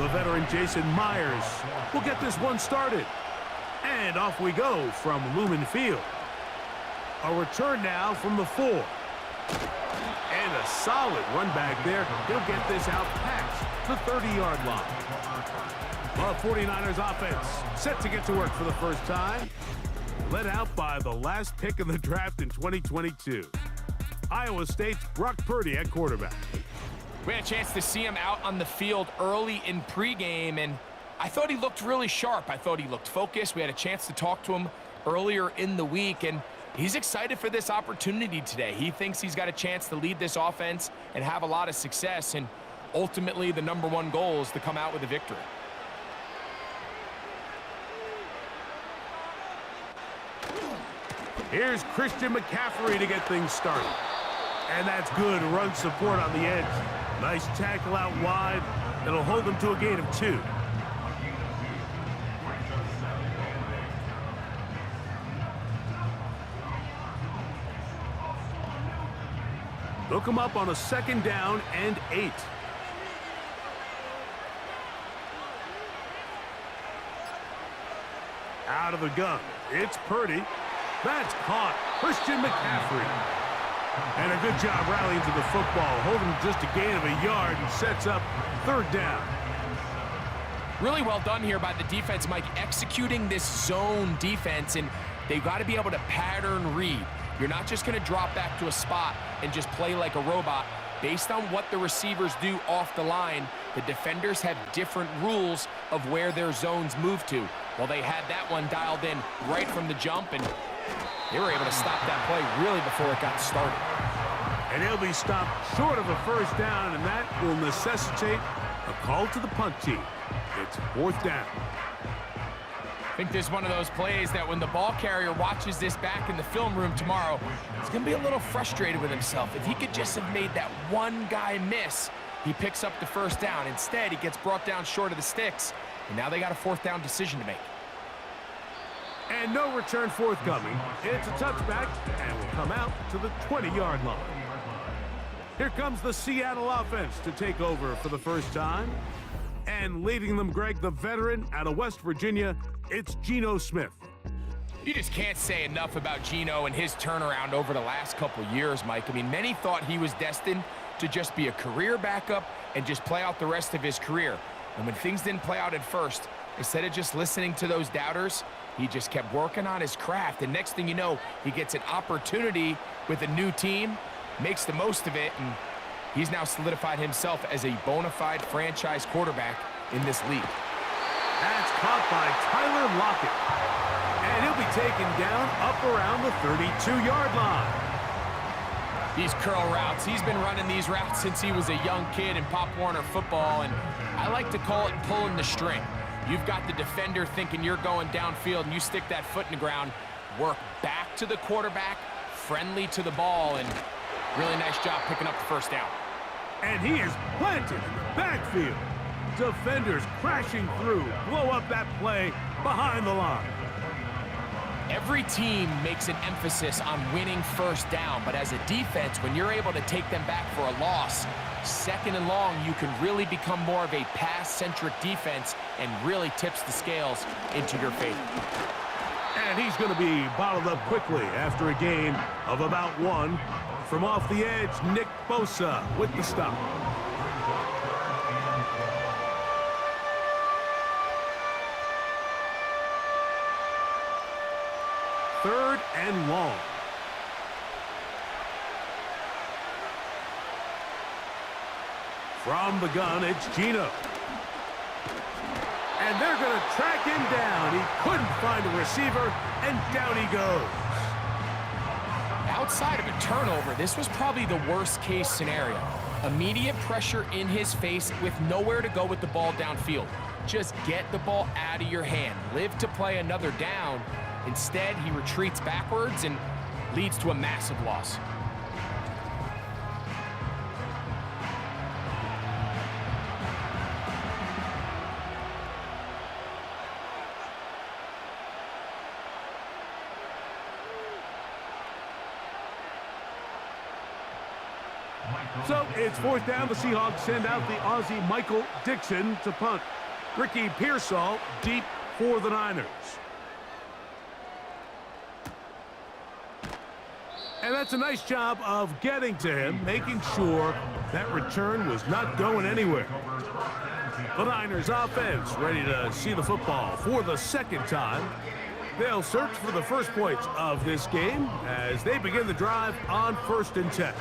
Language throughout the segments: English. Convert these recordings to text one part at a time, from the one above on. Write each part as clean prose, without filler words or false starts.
the veteran Jason Myers will get this one started. And off we go from Lumen Field. A return now from the 4. And a solid run back there. He'll get this out past the 30-yard line. The 49ers offense set to get to work for the first time. Led out by the last pick in the draft in 2022. Iowa State's Brock Purdy at quarterback. We had a chance to see him out on the field early in pregame, and I thought he looked really sharp. I thought he looked focused. We had a chance to talk to him earlier in the week, and he's excited for this opportunity today. He thinks he's got a chance to lead this offense and have a lot of success, and ultimately the #1 goal is to come out with a victory. Here's Christian McCaffrey to get things started. And that's good run support on the edge. Nice tackle out wide. It'll hold them to a gain of 2. Look him up on a 2nd down and 8. Out of the gun. It's Purdy. That's caught. Christian McCaffrey. And a good job rallying to the football, holding just a gain of a yard and sets up 3rd down. Really well done here by the defense, Mike, executing this zone defense, and they've got to be able to pattern read. You're not just going to drop back to a spot and just play like a robot. Based on what the receivers do off the line, the defenders have different rules of where their zones move to. Well, they had that one dialed in right from the jump, and they were able to stop that play really before it got started. And he'll be stopped short of a 1st down, and that will necessitate a call to the punt team. It's 4th down. I think this is one of those plays that when the ball carrier watches this back in the film room tomorrow, he's going to be a little frustrated with himself. If he could just have made that one guy miss, he picks up the 1st down. Instead, he gets brought down short of the sticks, and now they got a 4th down decision to make. And no return forthcoming. It's a touchback, and will come out to the 20-yard line. Here comes the Seattle offense to take over for the first time. And leading them, Greg, the veteran out of West Virginia, it's Geno Smith. You just can't say enough about Geno and his turnaround over the last couple years, Mike. I mean, many thought he was destined to just be a career backup and just play out the rest of his career. And when things didn't play out at first, instead of just listening to those doubters, he just kept working on his craft. And next thing you know, he gets an opportunity with a new team, makes the most of it, and he's now solidified himself as a bona fide franchise quarterback in this league. That's caught by Tyler Lockett. And he'll be taken down up around the 32-yard line. These curl routes, he's been running these routes since he was a young kid in Pop Warner football, and I like to call it pulling the string. You've got the defender thinking you're going downfield, and you stick that foot in the ground, work back to the quarterback, friendly to the ball, and really nice job picking up the 1st down. And he is planted in the backfield. Defenders crashing through, blow up that play behind the line. Every team makes an emphasis on winning 1st down, but as a defense, when you're able to take them back for a loss, 2nd and long, you can really become more of a pass-centric defense and really tips the scales into your favor. And he's going to be bottled up quickly after a gain of about 1. From off the edge, Nick Bosa with the stop. Third and long. From the gun, it's Geno. And they're going to track him down. He couldn't find a receiver, and down he goes. Outside of a turnover, this was probably the worst-case scenario. Immediate pressure in his face with nowhere to go with the ball downfield. Just get the ball out of your hand. Live to play another down. Instead, he retreats backwards and leads to a massive loss. So it's 4th down. The Seahawks send out the Aussie Michael Dixon to punt. Ricky Pearsall deep for the Niners. And that's a nice job of getting to him, making sure that return was not going anywhere. The Niners offense ready to see the football for the second time. They'll search for the first points of this game as they begin the drive on 1st and 10.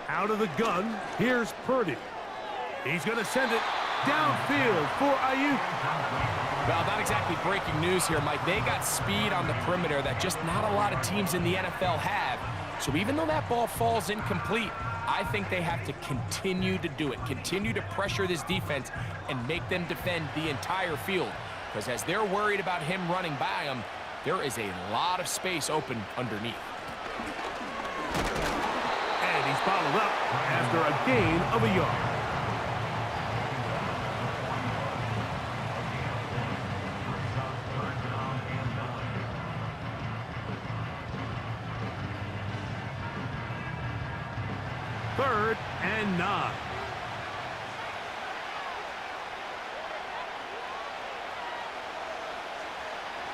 Out of the gun, here's Purdy. He's going to send it downfield for Ayuk. Well, not exactly breaking news here, Mike. They got speed on the perimeter that just not a lot of teams in the NFL have. So even though that ball falls incomplete, I think they have to continue to do it, continue to pressure this defense and make them defend the entire field. Because as they're worried about him running by them, there is a lot of space open underneath. And he's bottled up after a gain of a yard. Third and 9.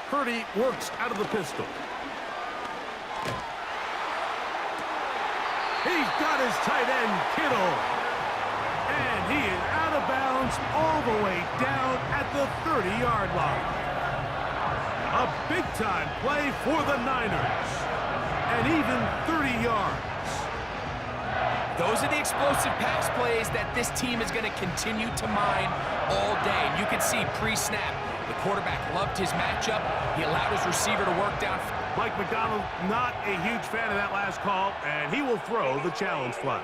Purdy works out of the pistol. He's got his tight end, Kittle. And he is out of bounds all the way down at the 30-yard line. A big-time play for the Niners. And even 30 yards. Those are the explosive pass plays that this team is going to continue to mine all day. And you can see pre-snap, the quarterback loved his matchup. He allowed his receiver to work down. Mike McDonald, not a huge fan of that last call, and he will throw the challenge flag.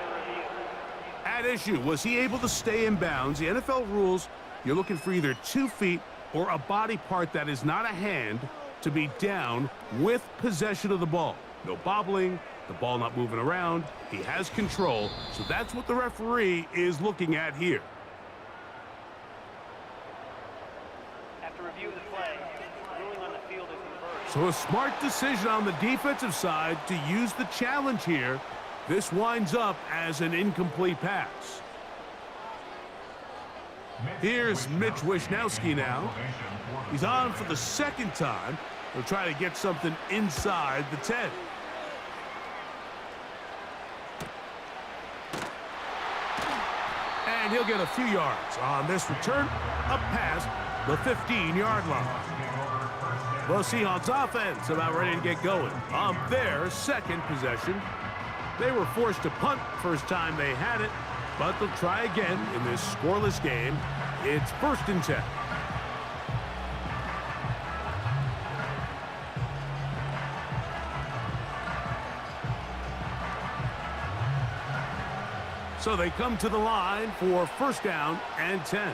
At issue, was he able to stay in bounds? The NFL rules, you're looking for either 2 feet or a body part that is not a hand to be down with possession of the ball. No bobbling, the ball not moving around. He has control, so that's what the referee is looking at here. After review of the play, ruling on the field is reversed. So a smart decision on the defensive side to use the challenge here. This winds up as an incomplete pass. Here's Mitch Wishnowski now. He's on for the second time. He'll try to get something inside the 10. And he'll get a few yards on this return up past the 15-yard line. The Seahawks offense about ready to get going on their second possession. They were forced to punt first time they had it, but they'll try again in this scoreless game. It's 1st and 10. So they come to the line for 1st down and 10.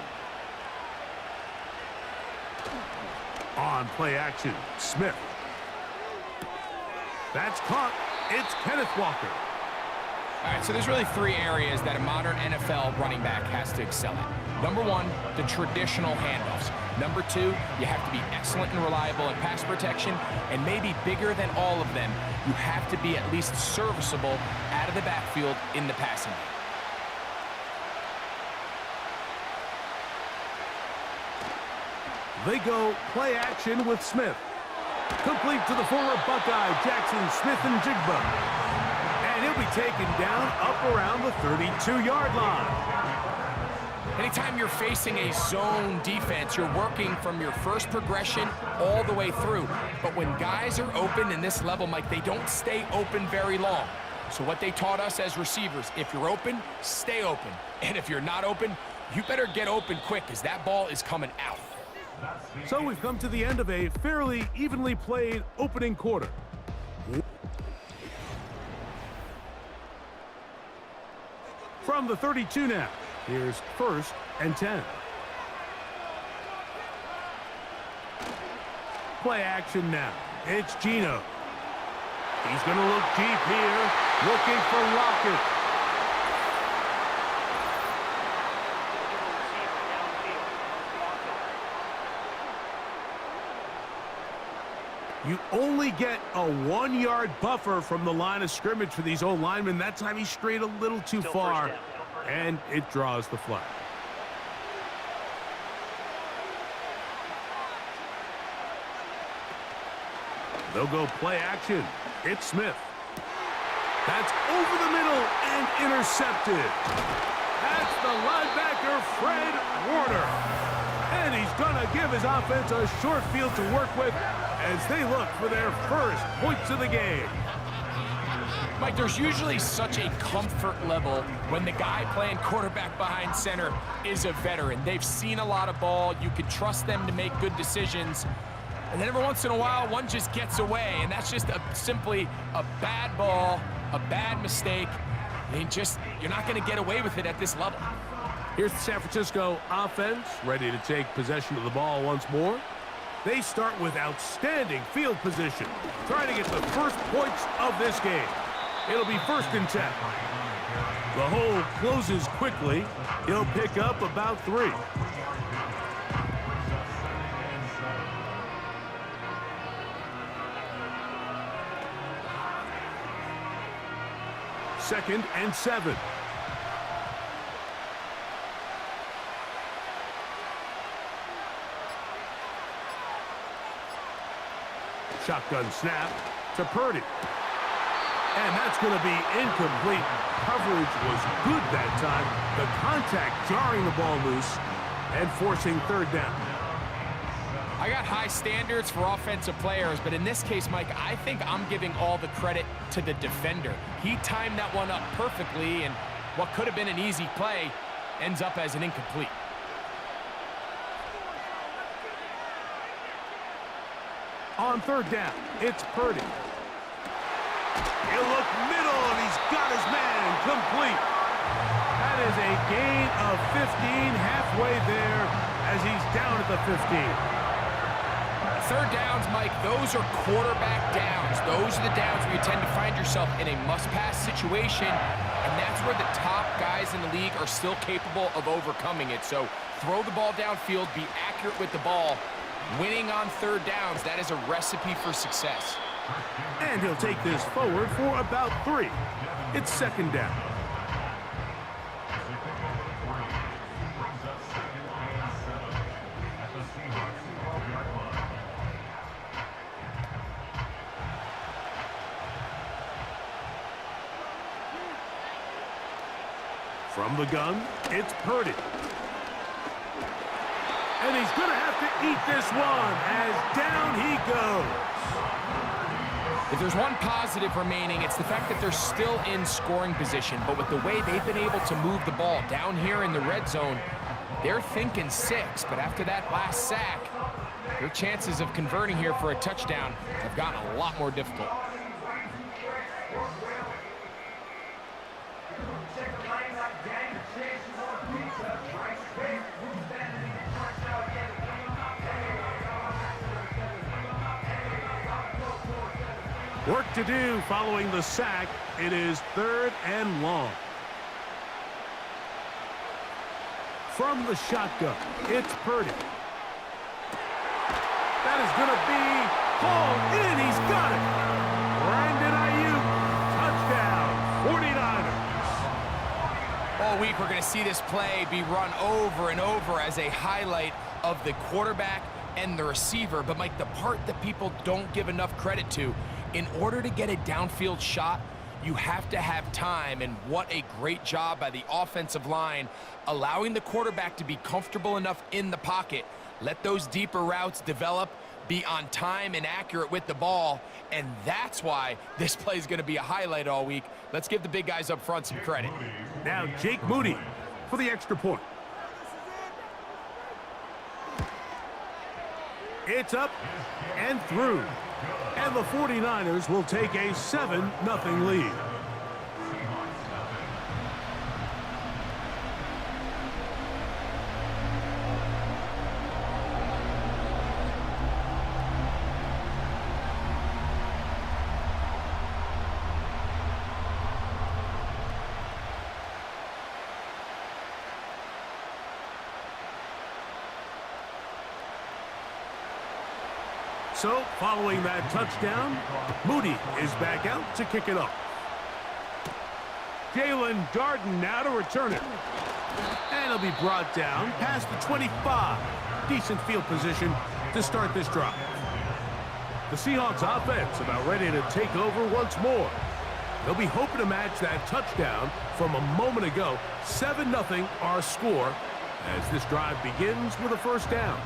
On play action, Smith. That's caught. It's Kenneth Walker. All right, so there's really 3 areas that a modern NFL running back has to excel at. Number 1, the traditional handoffs. Number 2, you have to be excellent and reliable in pass protection. And maybe bigger than all of them, you have to be at least serviceable out of the backfield in the passing game. They go play action with Smith. Complete to the former Buckeye, Jackson Smith-Njigba. And he'll be taken down up around the 32-yard line. Anytime you're facing a zone defense, you're working from your first progression all the way through. But when guys are open in this level, Mike, they don't stay open very long. So what they taught us as receivers, if you're open, stay open. And if you're not open, you better get open quick because that ball is coming out. So we've come to the end of a fairly evenly played opening quarter. From the 32 now, here's 1st and 10. Play action now. It's Geno. He's going to look deep here, looking for Lockett. You only get a 1-yard buffer from the line of scrimmage for these old linemen. That time he strayed a little too far, and it draws the flag. They'll go play action. It's Smith. That's over the middle and intercepted. That's the linebacker, Fred Warner. And he's going to give his offense a short field to work with as they look for their first points of the game. Mike, there's usually such a comfort level when the guy playing quarterback behind center is a veteran. They've seen a lot of ball. You can trust them to make good decisions. And then every once in a while, one just gets away, and that's just simply a bad ball, a bad mistake. I mean, you're not going to get away with it at this level. Here's the San Francisco offense, ready to take possession of the ball once more. They start with outstanding field position, trying to get the first points of this game. It'll be 1st and 10. The hole closes quickly. He'll pick up about 3. Second and 7. Shotgun snap to Purdy. And that's going to be incomplete. Coverage was good that time. The contact jarring the ball loose and forcing 3rd down. I got high standards for offensive players, but in this case, Mike, I think I'm giving all the credit to the defender. He timed that one up perfectly, and what could have been an easy play ends up as an incomplete. On 3rd down, it's Purdy. He'll look middle, and he's got his man complete. That is a gain of 15 halfway there as he's down at the 15. 3rd downs, Mike, those are quarterback downs. Those are the downs where you tend to find yourself in a must-pass situation, and that's where the top guys in the league are still capable of overcoming it. So throw the ball downfield, be accurate with the ball. Winning on 3rd downs, that is a recipe for success. And he'll take this forward for about 3. It's 2nd down. From the gun, it's Purdy. And he's going to have to eat this one as down he goes. If there's one positive remaining, it's the fact that they're still in scoring position. But with the way they've been able to move the ball down here in the red zone, they're thinking 6. But after that last sack, their chances of converting here for a touchdown have gotten a lot more difficult. Work to do following the sack. It is 3rd and long. From the shotgun, it's Purdy. That is going to be hauled in. He's got it. Brandon Ayuk, touchdown, 49ers. All week, we're going to see this play be run over and over as a highlight of the quarterback and the receiver. But, Mike, the part that people don't give enough credit to, in order to get a downfield shot, you have to have time, and what a great job by the offensive line, allowing the quarterback to be comfortable enough in the pocket, let those deeper routes develop, be on time and accurate with the ball, and that's why this play is going to be a highlight all week. Let's give the big guys up front some credit. Now Jake Moody for the extra point. It's up and through. And the 49ers will take a 7-0 lead. So, following that touchdown, Moody is back out to kick it off. Jalen Darden now to return it. And he'll be brought down past the 25. Decent field position to start this drive. The Seahawks offense about ready to take over once more. They'll be hoping to match that touchdown from a moment ago. 7-0 our score as this drive begins with a first down.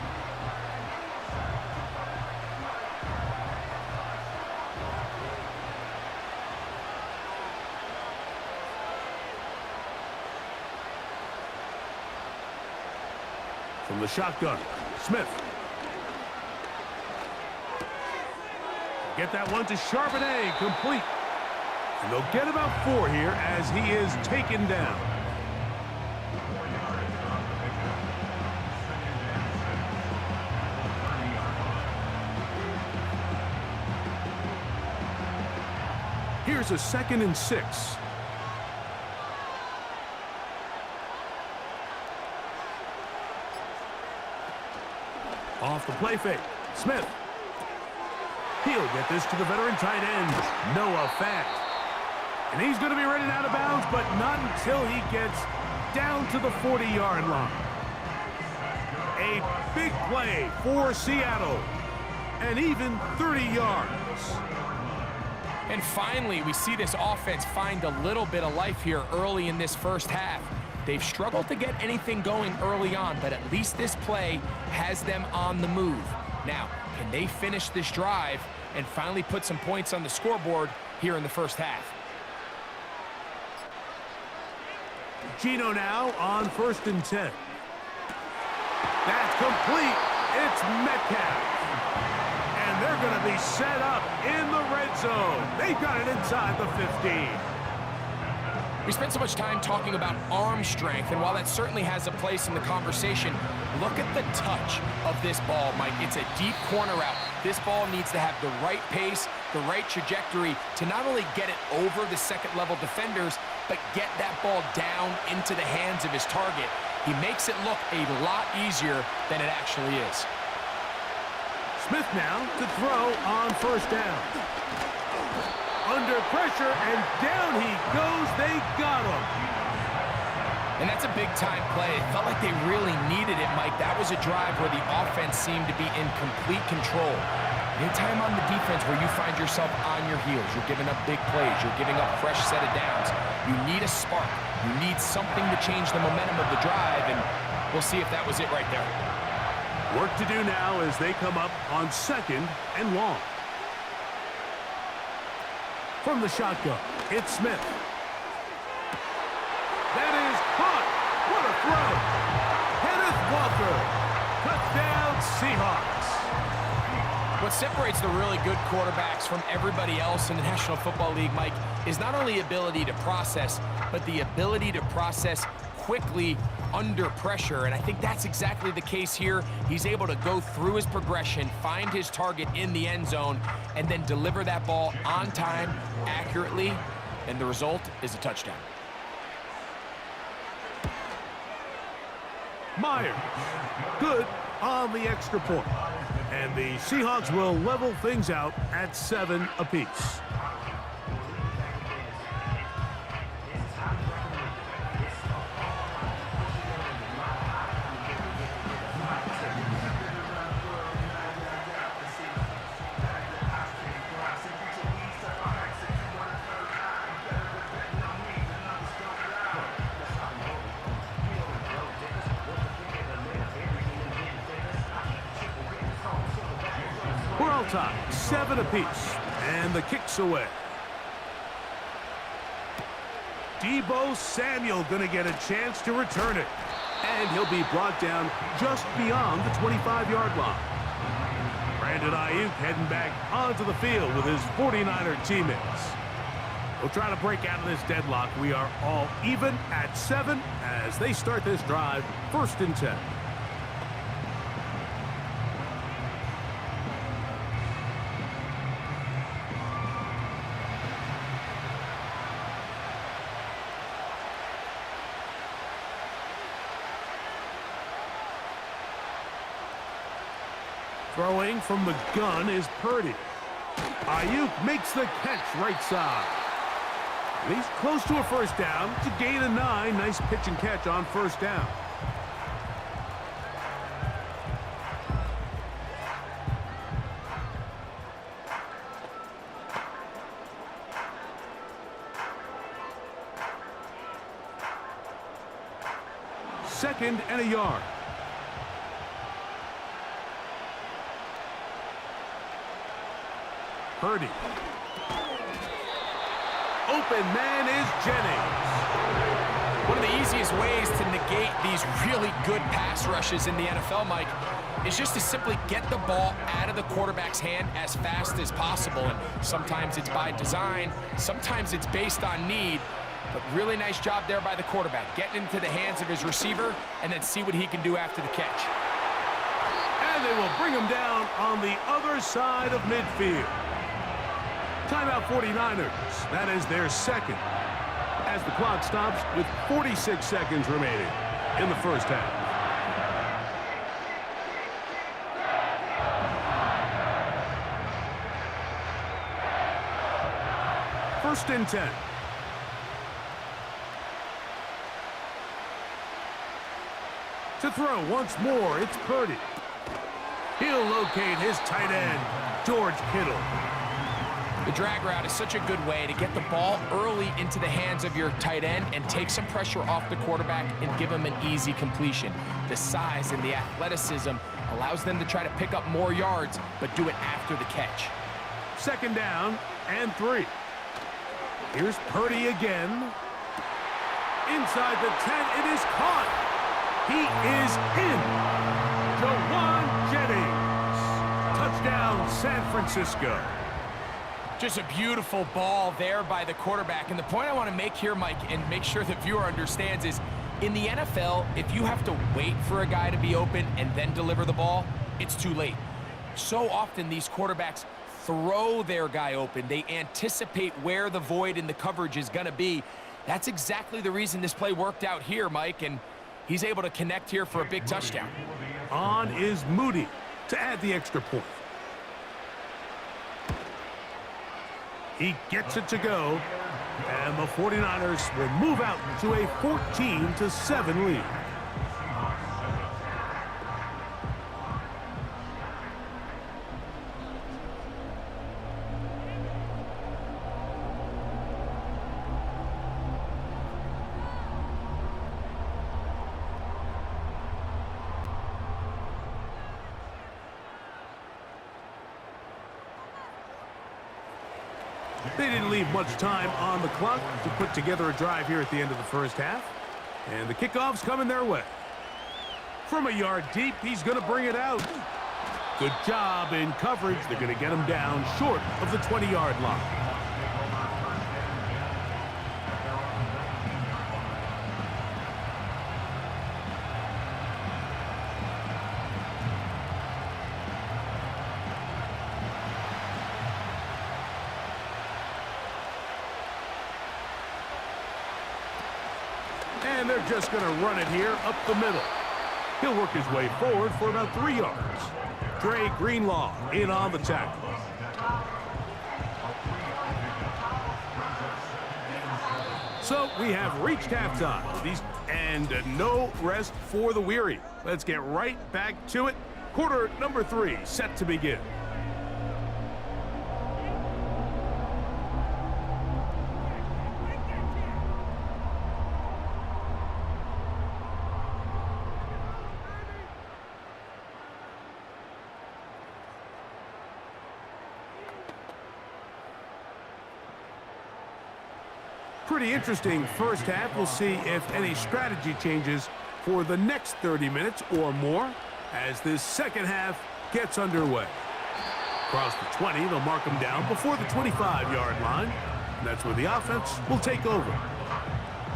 From the shotgun, Smith. Get that one to Charbonnet, complete. And they'll get about 4 here as he is taken down. Here's a 2nd and 6. Off the play fake, Smith. He'll get this to the veteran tight end, Noah Fant. And he's going to be ready out of bounds, but not until he gets down to the 40-yard line. A big play for Seattle, and even 30 yards. And finally, we see this offense find a little bit of life here early in this first half. They've struggled to get anything going early on, but at least this play has them on the move. Now, can they finish this drive and finally put some points on the scoreboard here in the first half? Gino now on 1st and 10. That's complete. It's Metcalf. And they're going to be set up in the red zone. They've got it inside the 15. We spent so much time talking about arm strength, and while that certainly has a place in the conversation, look at the touch of this ball, Mike. It's a deep corner route. This ball needs to have the right pace, the right trajectory to not only get it over the second-level defenders, but get that ball down into the hands of his target. He makes it look a lot easier than it actually is. Smith now to throw on 1st down. Under pressure, and down he goes. They got him. And that's a big-time play. It felt like they really needed it, Mike. That was a drive where the offense seemed to be in complete control. Anytime on the defense where you find yourself on your heels, you're giving up big plays, you're giving up fresh set of downs, you need a spark. You need something to change the momentum of the drive, and we'll see if that was it right there. Work to do now as they come up on 2nd and long. From the shotgun, it's Smith. That is caught. What a throw. Kenneth Walker. Touchdown, Seahawks. What separates the really good quarterbacks from everybody else in the National Football League, Mike, is not only ability to process, but the ability to process quickly under pressure, and I think that's exactly the case here. He's able to go through his progression, find his target in the end zone, and then deliver that ball on time, accurately, and the result is a touchdown. Myers, good on the extra point. And the Seahawks will level things out at 7 apiece. We're all tied, 7 apiece, and the kick's away. Deebo Samuel going to get a chance to return it, and he'll be brought down just beyond the 25-yard line. Brandon Ayuk heading back onto the field with his 49er teammates. We'll try to break out of this deadlock. We are all even at 7 as they start this drive, 1st and 10. Throwing from the gun is Purdy. Ayuk makes the catch right side. And he's close to a first down to gain a 9. Nice pitch and catch on first down. Second and a yard. Purdy. Open man is Jennings. One of the easiest ways to negate these really good pass rushes in the NFL, Mike, is just to simply get the ball out of the quarterback's hand as fast as possible. And sometimes it's by design, sometimes it's based on need. But really nice job there by the quarterback, getting into the hands of his receiver and then see what he can do after the catch. And they will bring him down on the other side of midfield. Timeout 49ers. That is their second. As the clock stops with 46 seconds remaining in the first half. First and 10. To throw once more, it's Purdy. He'll locate his tight end, George Kittle. The drag route is such a good way to get the ball early into the hands of your tight end and take some pressure off the quarterback and give him an easy completion. The size and the athleticism allows them to try to pick up more yards, but do it after the catch. Second down and 3. Here's Purdy again. Inside the 10, it is caught. He is in. Jawan Jennings. Touchdown, San Francisco. Just a beautiful ball there by the quarterback. And the point I want to make here, Mike, and make sure the viewer understands is, in the NFL, if you have to wait for a guy to be open and then deliver the ball, it's too late. So often these quarterbacks throw their guy open. They anticipate where the void in the coverage is going to be. That's exactly the reason this play worked out here, Mike, and he's able to connect here for a big touchdown. On is Moody to add the extra point. He gets it to go, and the 49ers will move out to a 14-7 lead. They didn't leave much time on the clock to put together a drive here at the end of the first half. And the kickoff's coming their way. From a yard deep, he's going to bring it out. Good job in coverage. They're going to get him down short of the 20-yard line. And they're just going to run it here up the middle. He'll work his way forward for about 3 yards. Dre Greenlaw in on the tackle. So we have reached halftime. And no rest for the weary. Let's get right back to it. Quarter number 3 set to begin. Pretty interesting first half. We'll see if any strategy changes for the next 30 minutes or more as this second half gets underway. Across the 20, they'll mark them down before the 25-yard line. And that's where the offense will take over.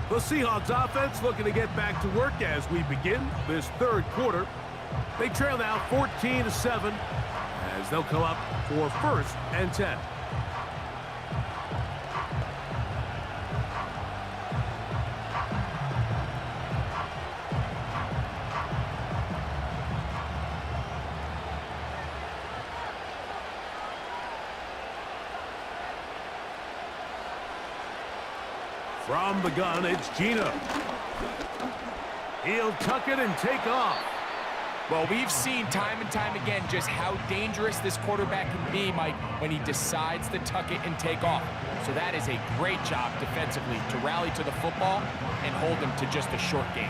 The Seahawks offense looking to get back to work as we begin this third quarter. They trail now 14-7 as they'll come up for first and 10. From the gun, it's Gino. He'll tuck it and take off. Well, we've seen time and time again just how dangerous this quarterback can be, Mike, when he decides to tuck it and take off. So that is a great job defensively to rally to the football and hold him to just a short gain.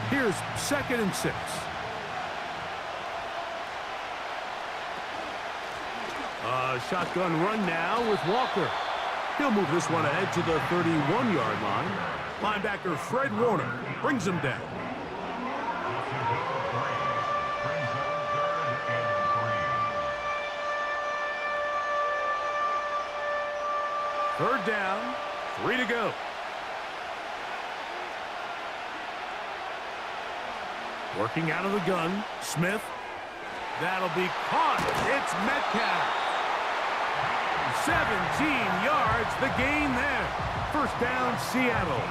Here's 2nd and 6. A shotgun run now with Walker. He'll move this one ahead to the 31-yard line. Linebacker Fred Warner brings him down. Third down, 3 to go. Working out of the gun, Smith. That'll be caught. It's Metcalf. 17 yards, the gain there. First down, Seattle.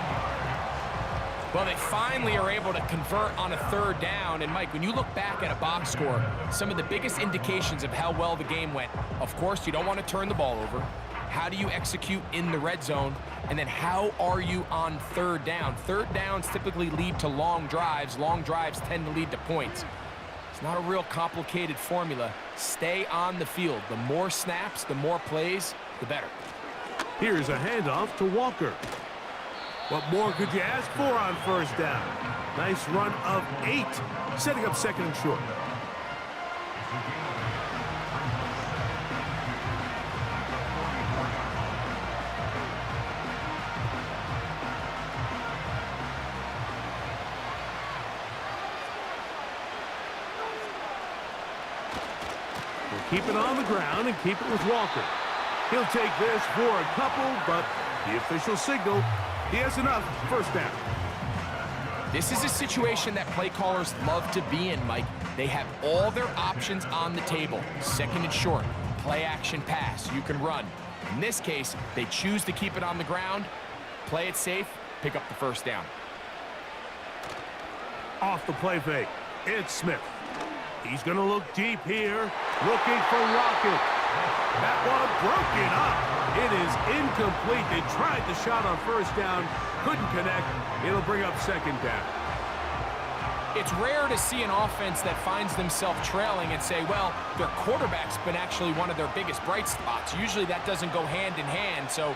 Well, they finally are able to convert on a third down. And, Mike, when you look back at a box score, some of the biggest indications of how well the game went, of course, you don't want to turn the ball over. How do you execute in the red zone? And then how are you on third down? Third downs typically lead to long drives. Long drives tend to lead to points. It's not a real complicated formula. Stay on the field. The more snaps, the more plays, the better. Here's a handoff to Walker. What more could you ask for on first down? Nice run of 8, setting up 2nd and short. Keep it on the ground and keep it with Walker. He'll take this for a couple, but the official signal, he has enough. First down. This is a situation that play callers love to be in, Mike. They have all their options on the table. 2nd and short, play action pass, you can run. In this case, they choose to keep it on the ground, play it safe, pick up the first down. Off the play fake, it's Smith. He's going to look deep here, looking for Rocket. That one broken up. It is incomplete. They tried the shot on first down, couldn't connect. It'll bring up 2nd down. It's rare to see an offense that finds themselves trailing and say, well, their quarterback's been actually one of their biggest bright spots. Usually that doesn't go hand in hand, so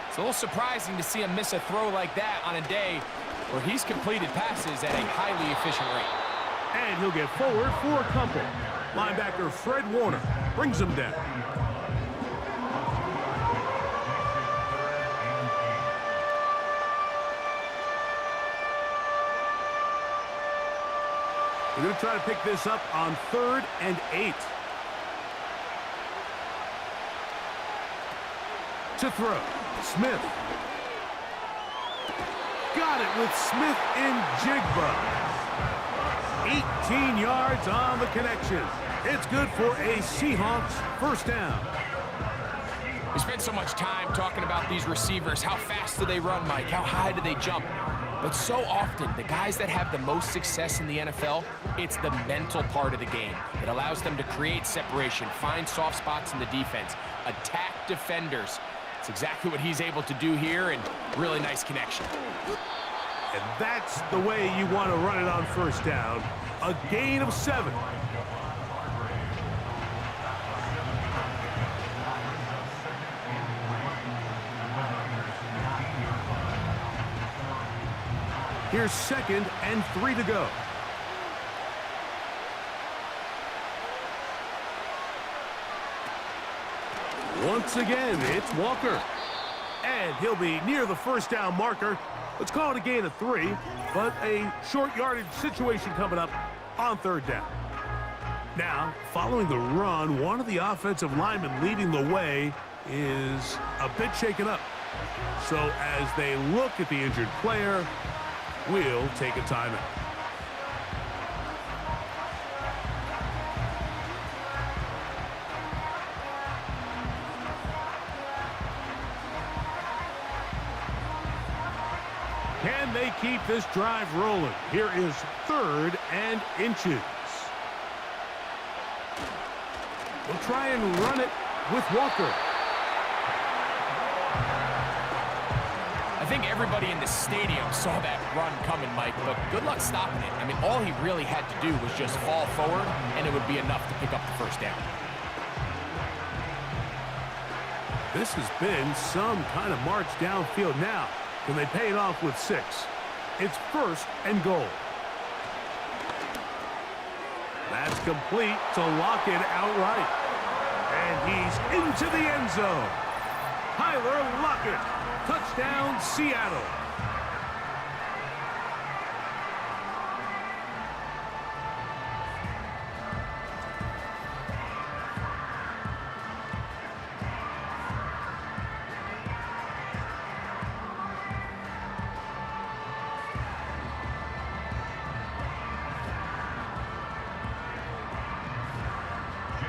it's a little surprising to see him miss a throw like that on a day where he's completed passes at a highly efficient rate. And he'll get forward for a couple. Linebacker Fred Warner brings him down. We're going to try to pick this up on 3rd and 8. To throw, Smith. Got it with Smith and Jigba. 18 yards on the connection. It's good for a Seahawks first down. We spent so much time talking about these receivers. How fast do they run, Mike? How high do they jump? But so often, the guys that have the most success in the NFL, it's the mental part of the game. It allows them to create separation, find soft spots in the defense, attack defenders. It's exactly what he's able to do here, and really nice connection. And that's the way you want to run it on first down. A gain of 7. Here's 2nd and 3 to go. Once again, it's Walker. And he'll be near the first down marker. Let's call it a gain of 3, but a short yardage situation coming up on 3rd down. Now, following the run, one of the offensive linemen leading the way is a bit shaken up. So as they look at the injured player, we'll take a timeout. Can they keep this drive rolling? Here is 3rd and inches. We'll try and run it with Walker. think everybody in the stadium saw that run coming, Mike, but good luck stopping it. I mean, all he really had to do was just fall forward, and it would be enough to pick up the first down. This has been some kind of march downfield now. Can they pay it off with 6? It's 1st and goal. That's complete to lock it outright. And he's into the end zone. Tyler Lockett. Touchdown, Seattle.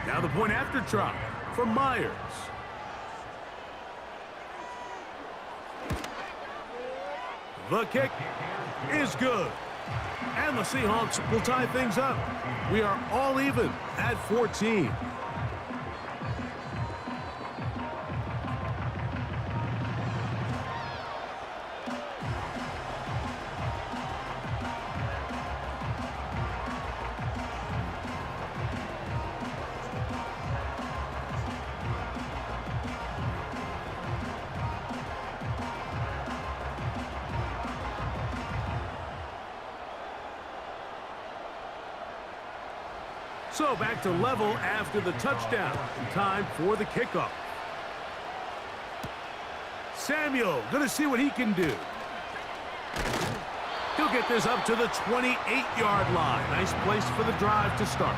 Now the point after try from Myers. The kick is good. And the Seahawks will tie things up. We are all even at 14. So back to level after the touchdown. Time for the kickoff. Samuel going to see what he can do. He'll get this up to the 28-yard line. Nice place for the drive to start.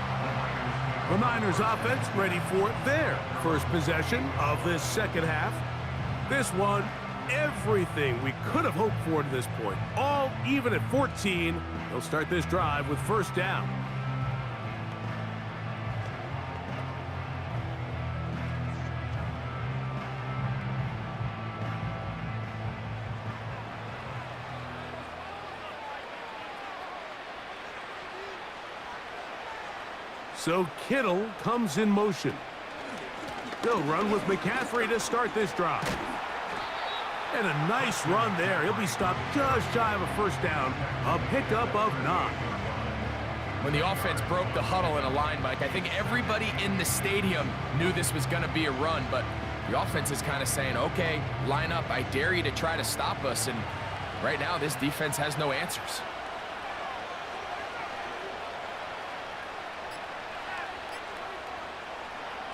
The Niners offense ready for their first possession of this second half. This one, everything we could have hoped for to this point. All even at 14. They'll start this drive with first down. So Kittle comes in motion. They'll run with McCaffrey to start this drive. And a nice run there. He'll be stopped just shy of a first down. A pickup of 9. When the offense broke the huddle in a line, Mike, I think everybody in the stadium knew this was going to be a run, but the offense is kind of saying, okay, line up. I dare you to try to stop us. And right now, this defense has no answers.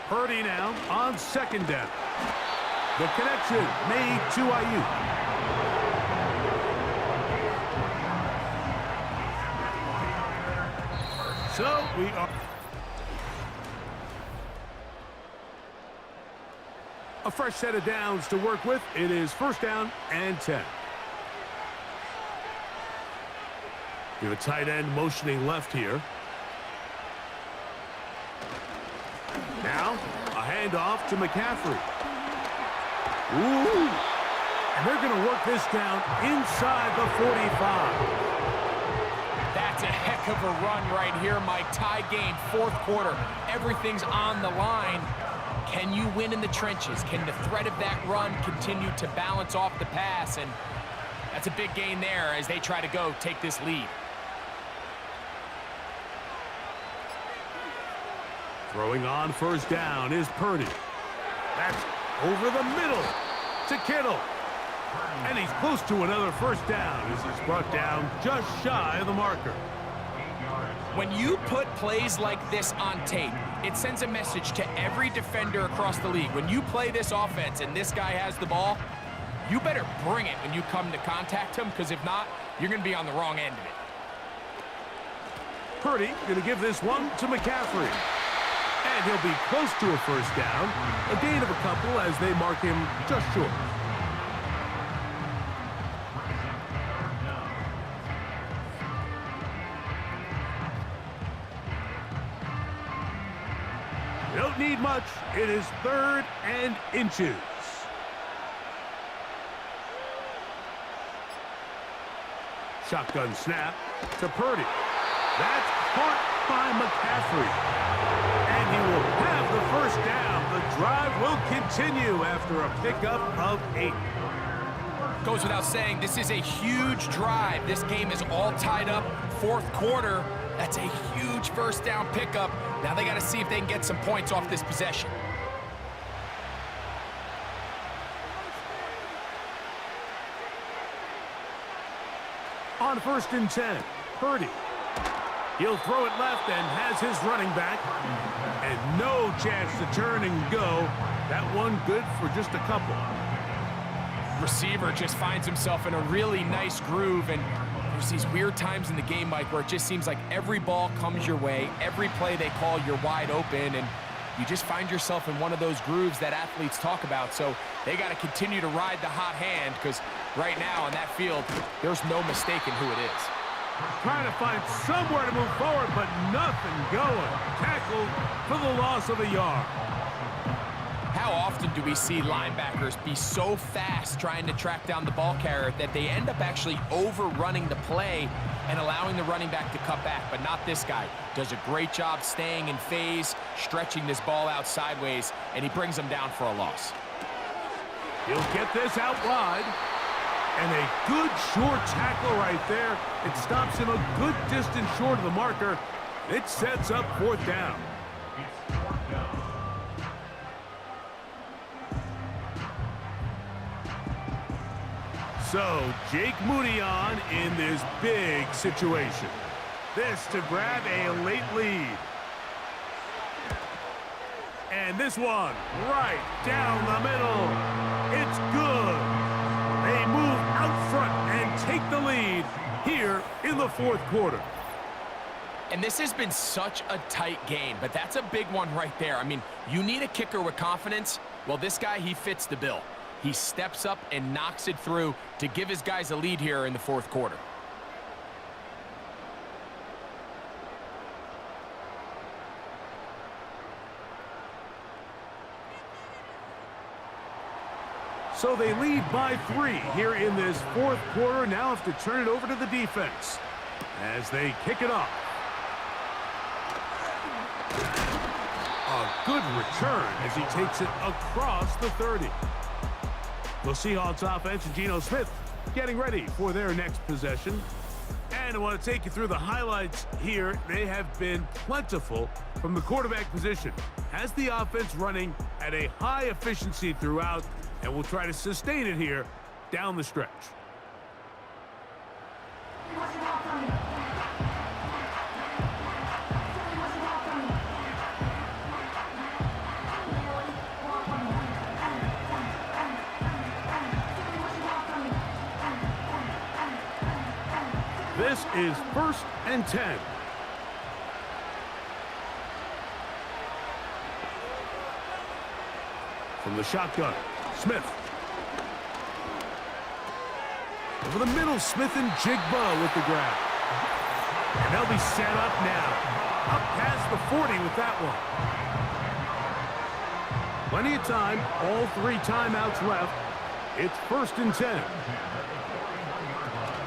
Purdy now on second down. The connection made to Ayuk. So we are a fresh set of downs to work with. It is first down and 10. We have a tight end motioning left here. Now, a handoff to McCaffrey. Ooh! And they're going to work this down inside the 45. That's a heck of a run right here, Mike. Tie game, fourth quarter. Everything's on the line. Can you win in the trenches? Can the threat of that run continue to balance off the pass? And that's a big gain there as they try to go take this lead. Throwing on first down is Purdy. That's over the middle to Kittle. And he's close to another first down as he's brought down just shy of the marker. When you put plays like this on tape, it sends a message to every defender across the league. When you play this offense and this guy has the ball, you better bring it when you come to contact him, because if not, you're going to be on the wrong end of it. Purdy going to give this one to McCaffrey. And he'll be close to a first down. A gain of a couple as they mark him just short. Don't need much. It is 3rd and inches. Shotgun snap to Purdy. That's caught by McCaffrey. And he will have the first down. The drive will continue after a pickup of 8. Goes without saying, this is a huge drive. This game is all tied up. Fourth quarter, that's a huge first down pickup. Now they got to see if they can get some points off this possession. On 1st and 10, Purdy. He'll throw it left and has his running back. And no chance to turn and go. That one good for just a couple. Receiver just finds himself in a really nice groove, and there's these weird times in the game, Mike, where it just seems like every ball comes your way, every play they call, you're wide open, and you just find yourself in one of those grooves that athletes talk about. So they got to continue to ride the hot hand, because right now on that field, there's no mistaking who it is. Trying to find somewhere to move forward, but nothing going. Tackled for the loss of a yard. How often do we see linebackers be so fast trying to track down the ball carrier that they end up actually overrunning the play and allowing the running back to cut back? But not this guy. Does a great job staying in phase, stretching this ball out sideways, and he brings them down for a loss. He'll get this out wide. And a good short tackle right there. It stops him a good distance short of the marker. It sets up 4th down. So, Jake Moody on in this big situation. This to grab a late lead. And this one right down the middle. It's good. They move out front and take the lead here in the 4th quarter. And this has been such a tight game, but that's a big one right there. I mean, you need a kicker with confidence. Well, this guy, he fits the bill. He steps up and knocks it through to give his guys a lead here in the 4th quarter. So they lead by 3 here in this 4th quarter. Now have to turn it over to the defense as they kick it off. A good return as he takes it across the 30. The Seahawks offense and Geno Smith getting ready for their next possession. And I want to take you through the highlights here. They have been plentiful from the quarterback position. Has the offense running at a high efficiency throughout, and we'll try to sustain it here down the stretch. This is 1st and 10. From the shotgun, Smith. Over the middle, Smith and Jigba with the grab. And they'll be set up now. Up past the 40 with that one. Plenty of time, all 3 timeouts left. It's 1st and 10.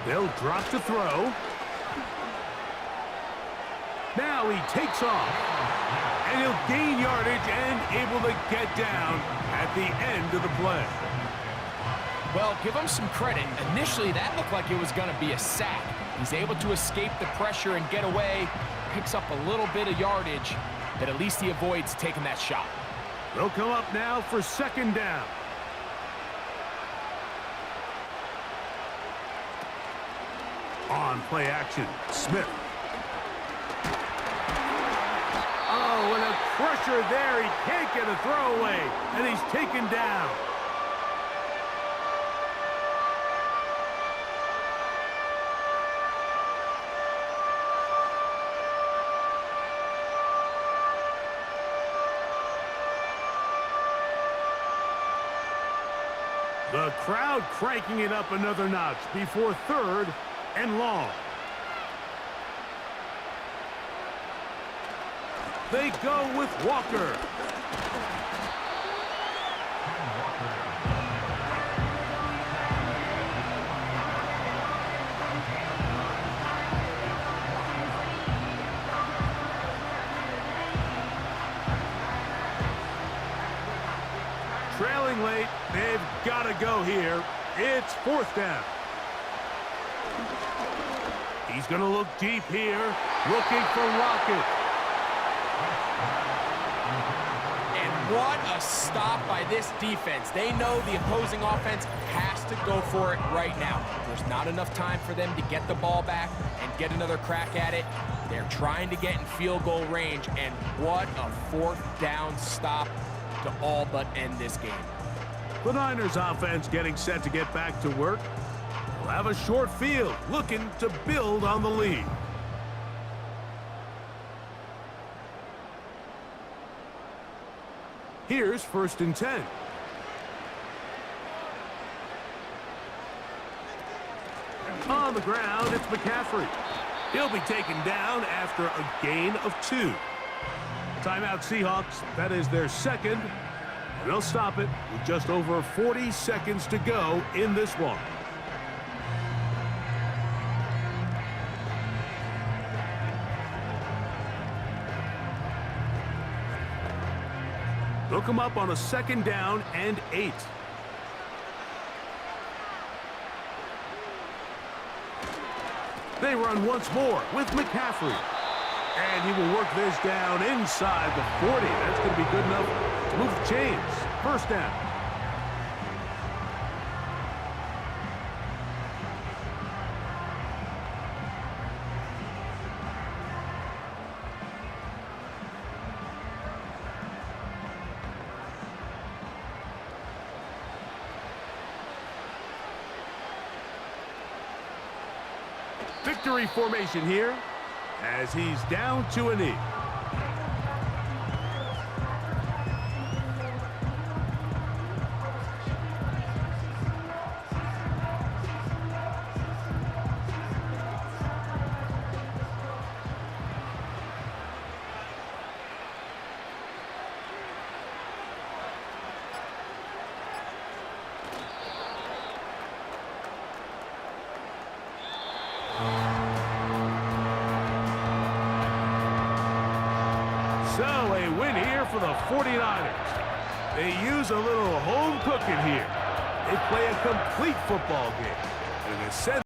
They'll drop to throw. Now he takes off. And he'll gain yardage and able to get down at the end of the play. Well, give him some credit. Initially, that looked like it was going to be a sack. He's able to escape the pressure and get away. Picks up a little bit of yardage, but at least he avoids taking that shot. They'll come up now for 2nd down. On play action, Smith. Oh, and a pressure there. He can't get a throwaway, and he's taken down. The crowd cranking it up another notch before 3rd and long. They go with Walker. Trailing late, they've got to go here. It's 4th down. He's going to look deep here, looking for Lockett. And what a stop by this defense. They know the opposing offense has to go for it right now. There's not enough time for them to get the ball back and get another crack at it. They're trying to get in field goal range, and what a 4th down stop to all but end this game. The Niners offense getting set to get back to work. We'll have a short field, looking to build on the lead. Here's 1st and 10. On the ground, it's McCaffrey. He'll be taken down after a gain of 2. Timeout Seahawks. That is their 2nd. And they'll stop it with just over 40 seconds to go in this one. They'll come up on a 2nd down and 8. They run once more with McCaffrey. And he will work this down inside the 40. That's going to be good enough to move the chains. 1st down. Victory formation here as he's down to a knee. So a win here for the 49ers. They use a little home cooking here. They play a complete football game. And in a sense,